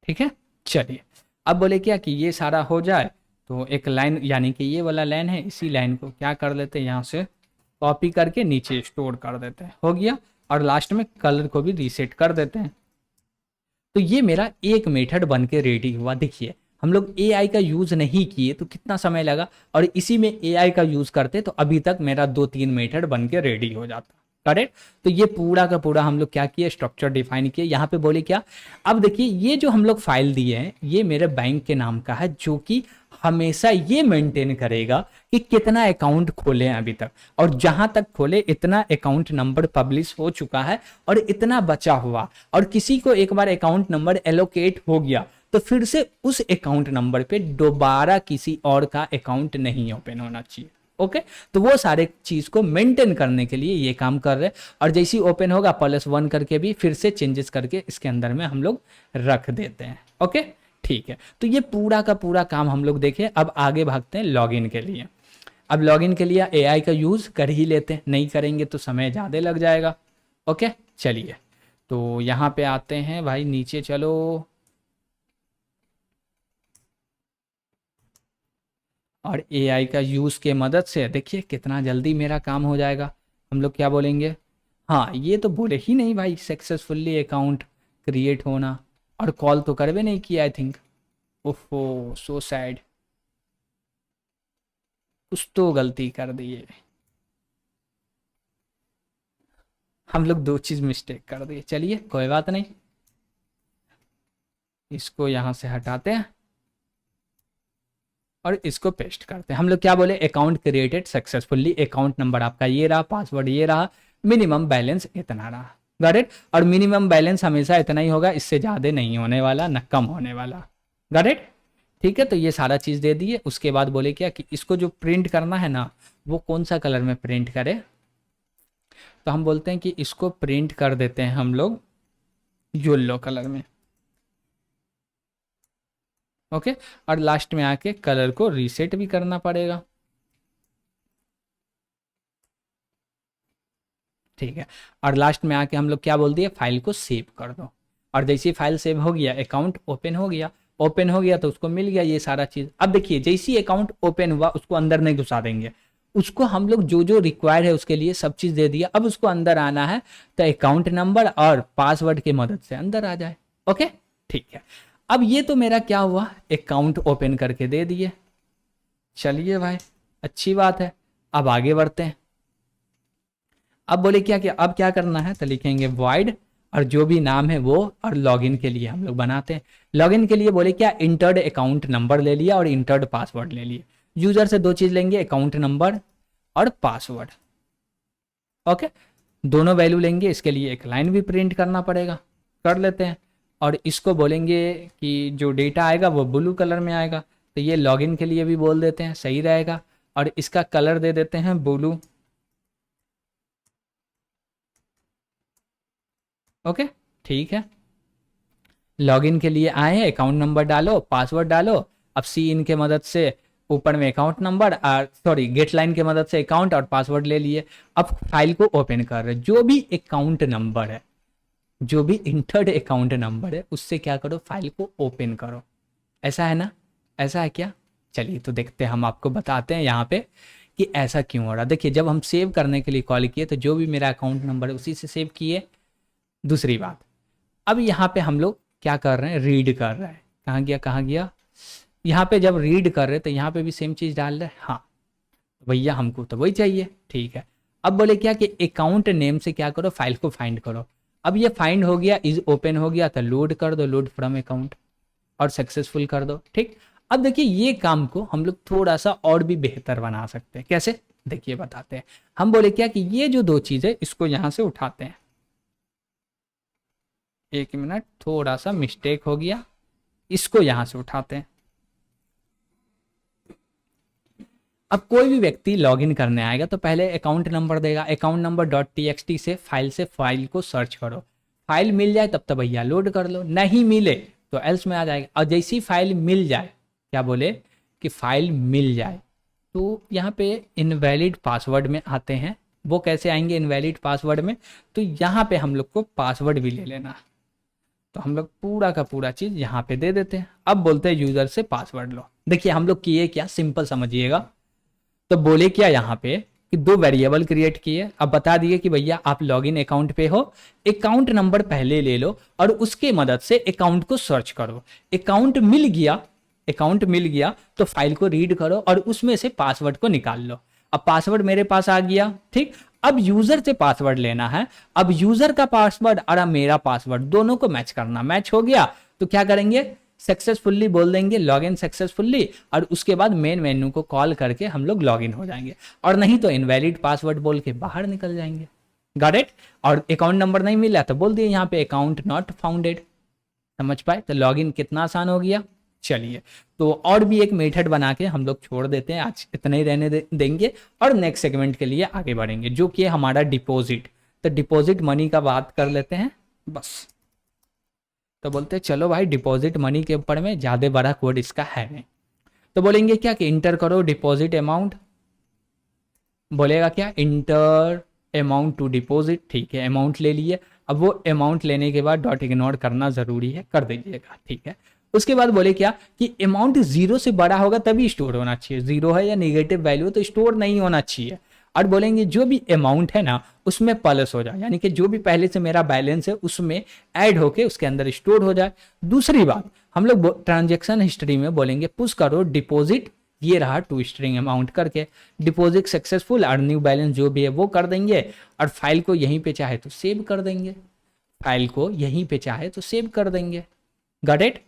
ठीक है, चलिए। अब बोले क्या कि ये सारा हो जाए तो एक लाइन, यानी कि ये वाला लाइन है, इसी लाइन को क्या कर लेते हैं, यहाँ से कॉपी करके नीचे स्टोर कर देते हैं। हो गया। और लास्ट में कलर को भी रीसेट कर देते हैं। तो ये मेरा एक मेथड बन के रेडी हुआ। देखिए हम लोग एआई का यूज़ नहीं किए तो कितना समय लगा, और इसी में एआई का यूज़ करते तो अभी तक मेरा 2-3 मेथड बन के रेडी हो जाता। करेक्ट। तो ये पूरा का पूरा हम लोग क्या किए, स्ट्रक्चर डिफाइन किए। यहाँ पे बोले क्या, अब देखिए ये जो हम लोग फाइल दिए हैं ये मेरे बैंक के नाम का है, जो कि हमेशा ये मेंटेन करेगा कि कितना अकाउंट खोले हैं अभी तक, और जहां तक खोले इतना अकाउंट नंबर पब्लिश हो चुका है और इतना बचा हुआ, और किसी को एक बार अकाउंट नंबर एलोकेट हो गया तो फिर से उस अकाउंट नंबर पे दोबारा किसी और का अकाउंट नहीं ओपन होना चाहिए। ओके, तो वो सारे चीज को मेंटेन करने के लिए ये काम कर रहे हैं, और जैसे ही ओपन होगा +1 करके भी फिर से चेंजेस करके इसके अंदर में हम लोग रख देते हैं। ओके, ठीक है। तो ये पूरा का पूरा काम हम लोग देखें। अब आगे भागते हैं लॉगिन के लिए। अब लॉगिन के लिए एआई का यूज कर ही लेते हैं, नहीं करेंगे तो समय ज़्यादा लग जाएगा। ओके, चलिए तो यहाँ पे आते हैं भाई, नीचे चलो। और एआई का यूज़ के मदद से देखिए कितना जल्दी मेरा काम हो जाएगा। हम लोग क्या बोलेंगे, हाँ ये तो बोले ही नहीं भाई, सक्सेसफुली अकाउंट क्रिएट होना, और कॉल तो करवे नहीं किया आई थिंक। ओहो सो सैड, कुछ तो गलती कर दी है हम लोग, 2 चीज़ मिस्टेक कर दिए। चलिए कोई बात नहीं, इसको यहाँ से हटाते हैं और इसको पेस्ट करते हैं। हम लोग क्या बोले, account created successfully, account number आपका ये रहा, पासवर्ड ये रहा, मिनिमम बैलेंस इतना रहा। Got it. और मिनिमम बैलेंस हमेशा इतना ही होगा, इससे ज़्यादा नहीं होने वाला, न कम होने वाला। Got it. ठीक है, तो ये सारा चीज़ दे दिए। उसके बाद बोले क्या कि इसको जो प्रिंट करना है ना, वो कौन सा कलर में प्रिंट करे, तो हम बोलते हैं कि इसको प्रिंट कर देते हैं हम लोग येलो कलर में। ओके, और लास्ट में आके कलर को रीसेट भी करना पड़ेगा। ठीक है, और लास्ट में आके हम लोग क्या बोल दिए, फाइल को सेव कर दो। और जैसे फाइल सेव हो गया, अकाउंट ओपन हो गया। ओपन हो गया तो उसको मिल गया ये सारा चीज। अब देखिए जैसे ही अकाउंट ओपन हुआ उसको अंदर नहीं घुसा देंगे, उसको हम लोग जो जो रिक्वायर्ड है उसके लिए सब चीज दे दिया। अब उसको अंदर आना है तो अकाउंट नंबर और पासवर्ड की मदद से अंदर आ जाए। ओके, ठीक है। अब ये तो मेरा क्या हुआ, अकाउंट ओपन करके दे दिए। चलिए भाई, अच्छी बात है। अब आगे बढ़ते हैं। अब बोले क्या कि अब क्या करना है, तो लिखेंगे void, और जो भी नाम है वो, और लॉगिन के लिए हम लोग बनाते हैं। लॉगिन के लिए बोले क्या, इंटर्ड अकाउंट नंबर ले लिया और इंटर्ड पासवर्ड ले लिया। यूजर से 2 चीज लेंगे, अकाउंट नंबर और पासवर्ड। ओके, दोनों वैल्यू लेंगे, इसके लिए एक लाइन भी प्रिंट करना पड़ेगा, कर लेते हैं। और इसको बोलेंगे कि जो डेटा आएगा वो ब्लू कलर में आएगा, तो ये लॉगिन के लिए भी बोल देते हैं, सही रहेगा। और इसका कलर दे देते हैं ब्लू। ओके, ठीक है। लॉगिन के लिए आए हैं, अकाउंट नंबर डालो, पासवर्ड डालो। अब सी इन के मदद से ऊपर में account number, sorry gate line के मदद से अकाउंट और पासवर्ड ले लिए। अब फाइल को ओपन कर रहे, जो भी अकाउंट नंबर है, जो भी इंटर्ड अकाउंट नंबर है, उससे क्या करो, फाइल को ओपन करो। ऐसा है ना, ऐसा है क्या? चलिए तो देखते हैं, हम आपको बताते हैं यहाँ पे कि ऐसा क्यों हो रहा। देखिए जब हम सेव करने के लिए कॉल किए तो जो भी मेरा अकाउंट नंबर है उसी से सेव किए। दूसरी बात, अब यहाँ पे हम लोग क्या कर रहे हैं, रीड कर रहे हैं। कहाँ गया, कहाँ गया, यहाँ पे जब रीड कर रहे हैं तो यहाँ पे भी सेम चीज़ डाल रहे हैं। हाँ भैया हमको तो वही चाहिए, ठीक है। अब बोले क्या कि अकाउंट नेम से क्या करो, फाइल को फाइंड करो। अब ये फाइंड हो गया, इज ओपन हो गया, तो लोड कर दो, लोड फ्रॉम अकाउंट, और सक्सेसफुल कर दो। ठीक, अब देखिए ये काम को हम लोग थोड़ा सा और भी बेहतर बना सकते हैं। कैसे, देखिए बताते हैं। हम बोले क्या कि ये जो 2 चीज़ है इसको यहाँ से उठाते हैं। 1 मिनट, थोड़ा सा मिस्टेक हो गया, इसको यहां से उठाते हैं। अब कोई भी व्यक्ति लॉगिन करने आएगा तो पहले अकाउंट नंबर देगा, अकाउंट नंबर .txt से फाइल को सर्च करो। फाइल मिल जाए तब तो भैया लोड कर लो, नहीं मिले तो एल्स में आ जाएगा। और जैसी फाइल मिल जाए, क्या बोले कि फाइल मिल जाए, तो यहाँ पे इनवैलिड पासवर्ड में आते हैं। वो कैसे आएंगे इनवैलिड पासवर्ड में, तो यहाँ पे हम लोग को पासवर्ड भी ले लेना। तो हम लोग पूरा का पूरा चीज यहाँ पे दे देते हैं। अब बोलते हैं यूजर से पासवर्ड लो। देखिए हम लोग किए क्या, सिंपल समझिएगा। तो बोले क्या यहाँ पे कि 2 वेरिएबल क्रिएट किए। अब बता दिए कि भैया आप लॉगिन अकाउंट पे हो, अकाउंट नंबर पहले ले लो और उसके मदद से अकाउंट को सर्च करो। अकाउंट मिल गया अकाउंट मिल गया तो फाइल को रीड करो और उसमें से पासवर्ड को निकाल लो। अब पासवर्ड मेरे पास आ गया, ठीक। अब यूजर से पासवर्ड लेना है। अब यूजर का पासवर्ड और मेरा पासवर्ड दोनों को मैच करना। मैच हो गया तो क्या करेंगे, सक्सेसफुली बोल देंगे लॉग इन सक्सेसफुली, और उसके बाद मेन मेन्यू को कॉल करके हम लोग लॉग इन हो जाएंगे, और नहीं तो इनवैलिड पासवर्ड बोल के बाहर निकल जाएंगे। Got it. और अकाउंट नंबर नहीं मिला तो बोल दिए यहाँ पे अकाउंट नॉट फाउंडेड। समझ पाए, तो लॉग इन कितना आसान हो गया। चलिए, तो और भी एक मेथड बना के हम लोग छोड़ देते हैं, आज इतना ही रहने देंगे और नेक्स्ट सेगमेंट के लिए आगे बढ़ेंगे, जो कि हमारा डिपॉजिट। तो डिपॉजिट मनी का बात कर लेते हैं बस। तो बोलते हैं चलो भाई, डिपॉजिट मनी के ऊपर में ज़्यादा बड़ा कोड इसका है नहीं। तो बोलेंगे क्या कि इंटर करो डिपॉजिट अमाउंट, बोलेगा क्या इंटर अमाउंट टू डिपॉजिट। ठीक है, अमाउंट ले लिए। अब वो अमाउंट लेने के बाद डॉट इग्नोर करना जरूरी है, कर दीजिएगा, ठीक है। उसके बाद बोले क्या कि अमाउंट जीरो से बड़ा होगा तभी स्टोर होना चाहिए, जीरो है या नेगेटिव वैल्यू तो स्टोर नहीं होना चाहिए। और बोलेंगे जो भी अमाउंट है ना उसमें प्लस हो जाए, यानी कि जो भी पहले से मेरा बैलेंस है उसमें ऐड होके उसके अंदर स्टोर हो जाए। दूसरी बात, हम लोग ट्रांजेक्शन हिस्ट्री में बोलेंगे पुश करो डिपॉजिट, ये रहा टू स्ट्रिंग अमाउंट करके, डिपॉजिट सक्सेसफुल और न्यू बैलेंस जो भी है वो कर देंगे, और फाइल को यहीं पे चाहे तो सेव कर देंगे, फाइल को यहीं पे चाहे तो सेव कर देंगे। Got it.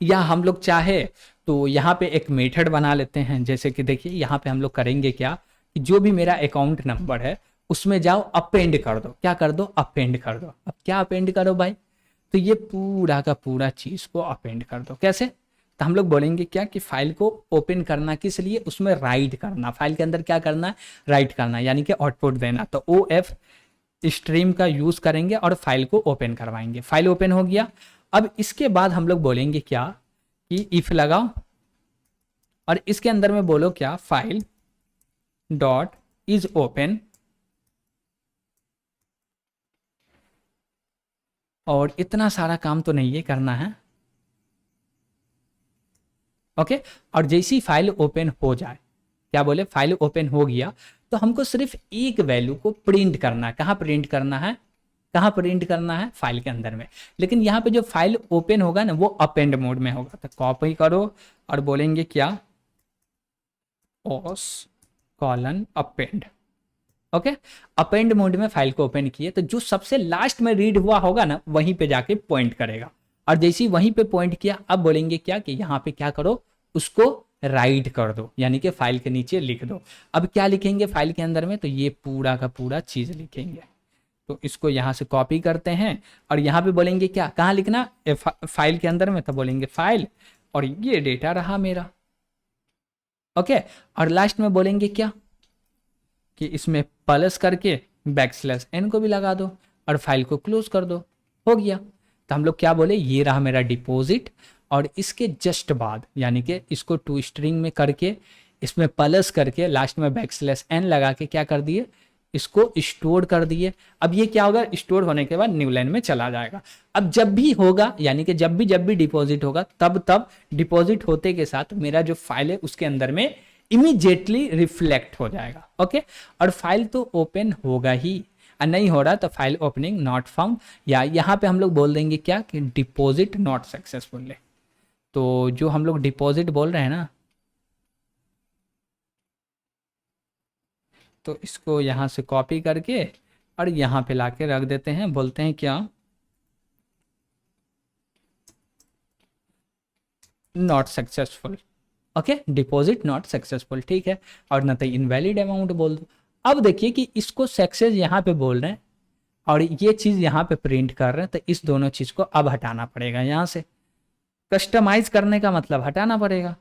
या हम लोग चाहे तो यहाँ पे एक मेथड बना लेते हैं, जैसे कि देखिए यहाँ पे हम लोग करेंगे क्या कि जो भी मेरा अकाउंट नंबर है उसमें जाओ अपेंड कर दो। क्या कर दो, अपेंड कर दो। अब क्या अपेंड करो भाई, तो ये पूरा का पूरा चीज को अपेंड कर दो। कैसे, तो हम लोग बोलेंगे क्या कि फाइल को ओपन करना किस लिए, उसमें राइट करना, फाइल के अंदर क्या करना है, राइट करना, यानी कि आउटपुट देना। तो OF स्ट्रीम का यूज करेंगे और फाइल को ओपन करवाएंगे। फाइल ओपन हो गया। अब इसके बाद हम लोग बोलेंगे क्या कि इफ लगाओ और इसके अंदर में बोलो क्या फाइल डॉट इज ओपन, और इतना सारा काम तो नहीं है करना है, ओके। और जैसी फाइल ओपन हो जाए, क्या बोले फाइल ओपन हो गया तो हमको सिर्फ एक वैल्यू को प्रिंट करना है। कहाँ प्रिंट करना है, कहाँ प्रिंट करना है, फाइल के अंदर में। लेकिन यहाँ पे जो फाइल ओपन होगा ना वो अपेंड मोड में होगा। तो कॉपी करो और बोलेंगे क्या ओस colon append, okay. Append mode में फाइल को ओपन किए तो जो सबसे लास्ट में रीड हुआ होगा ना वहीं पे जाके पॉइंट करेगा, और जैसे ही वहीं पे पॉइंट किया अब बोलेंगे क्या कि यहाँ पे क्या करो उसको राइट कर दो, यानी कि फाइल के नीचे लिख दो। अब क्या लिखेंगे फाइल के अंदर में, तो ये पूरा का पूरा चीज लिखेंगे। तो इसको यहाँ से कॉपी करते हैं और यहाँ पे बोलेंगे क्या, कहाँ लिखना, फाइल के अंदर में, तो बोलेंगे फाइल और ये डेटा रहा मेरा, ओके। और लास्ट में बोलेंगे क्या कि इसमें प्लस करके \n को भी लगा दो और फाइल को क्लोज कर दो, हो गया। तो हम लोग क्या बोले, ये रहा मेरा डिपॉजिट, और इसके जस्ट बाद यानी कि इसको टू स्ट्रिंग में करके इसमें प्लस करके लास्ट में \n लगा के क्या कर दिए, इसको स्टोर कर दिए। अब ये क्या होगा, स्टोर होने के बाद न्यू लाइन में चला जाएगा। अब जब भी होगा, यानी कि जब भी डिपॉजिट होगा तब डिपॉजिट होते के साथ मेरा जो फाइल है उसके अंदर में इमीडिएटली रिफ्लेक्ट हो जाएगा, ओके। और फाइल तो ओपन होगा ही, और नहीं हो रहा तो फाइल ओपनिंग नॉट फाउंड, या यहाँ पे हम लोग बोल देंगे क्या कि डिपॉजिट नॉट सक्सेसफुल। तो जो हम लोग डिपॉजिट बोल रहे हैं ना, तो इसको यहाँ से कॉपी करके और यहाँ पे लाके रख देते हैं, बोलते हैं क्या not successful, okay, deposit not successful, ठीक है। और ना तो इनवैलिड अमाउंट बोल दो। अब देखिए कि इसको सक्सेस यहाँ पे बोल रहे हैं और ये चीज़ यहाँ पे प्रिंट कर रहे हैं, तो इस दोनों चीज़ को अब हटाना पड़ेगा। यहाँ से कस्टमाइज करने का मतलब हटाना पड़ेगा।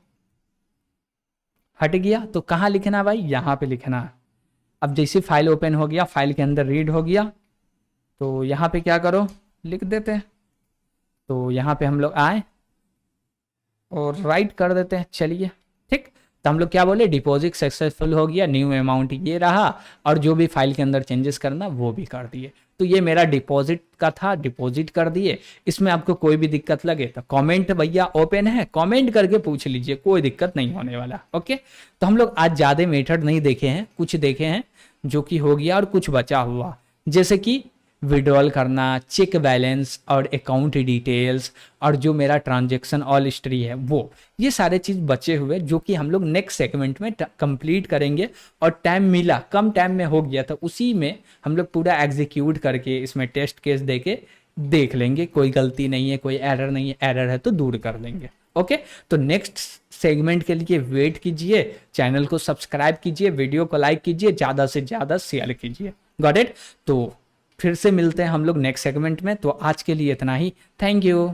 हट गया तो कहाँ लिखना भाई, यहाँ पे लिखना है। अब जैसे फाइल ओपन हो गया, फाइल के अंदर रीड हो गया, तो यहाँ पे क्या करो, लिख देते हैं। तो यहाँ पे हम लोग आए और राइट कर देते हैं, चलिए ठीक। तो हम लोग क्या बोले, डिपॉजिट सक्सेसफुल हो गया, न्यू अमाउंट ये रहा, और जो भी फाइल के अंदर चेंजेस करना वो भी कर दिए। तो ये मेरा डिपॉजिट का था, डिपॉजिट कर दिए। इसमें आपको कोई भी दिक्कत लगे तो कमेंट भैया ओपन है, कमेंट करके पूछ लीजिए, कोई दिक्कत नहीं होने वाला, ओके। तो हम लोग आज ज़्यादा मेथड नहीं देखे हैं, कुछ देखे हैं जो कि हो गया और कुछ बचा हुआ, जैसे कि विड्रॉल करना, चेक बैलेंस और अकाउंट डिटेल्स और जो मेरा ट्रांजेक्शन ऑल हिस्ट्री है वो, ये सारे चीज़ बचे हुए जो कि हम लोग नेक्स्ट सेगमेंट में कंप्लीट करेंगे। और टाइम मिला, कम टाइम में हो गया तो उसी में हम लोग पूरा एग्जीक्यूट करके इसमें टेस्ट केस देके देख लेंगे, कोई गलती नहीं है, कोई एरर नहीं है, एरर है तो दूर कर देंगे। ओके, तो नेक्स्ट सेगमेंट के लिए वेट कीजिए, चैनल को सब्सक्राइब कीजिए, वीडियो को लाइक कीजिए, ज़्यादा से ज़्यादा शेयर कीजिए। Got it? तो फिर से मिलते हैं हम लोग नेक्स्ट सेगमेंट में। तो आज के लिए इतना ही, थैंक यू।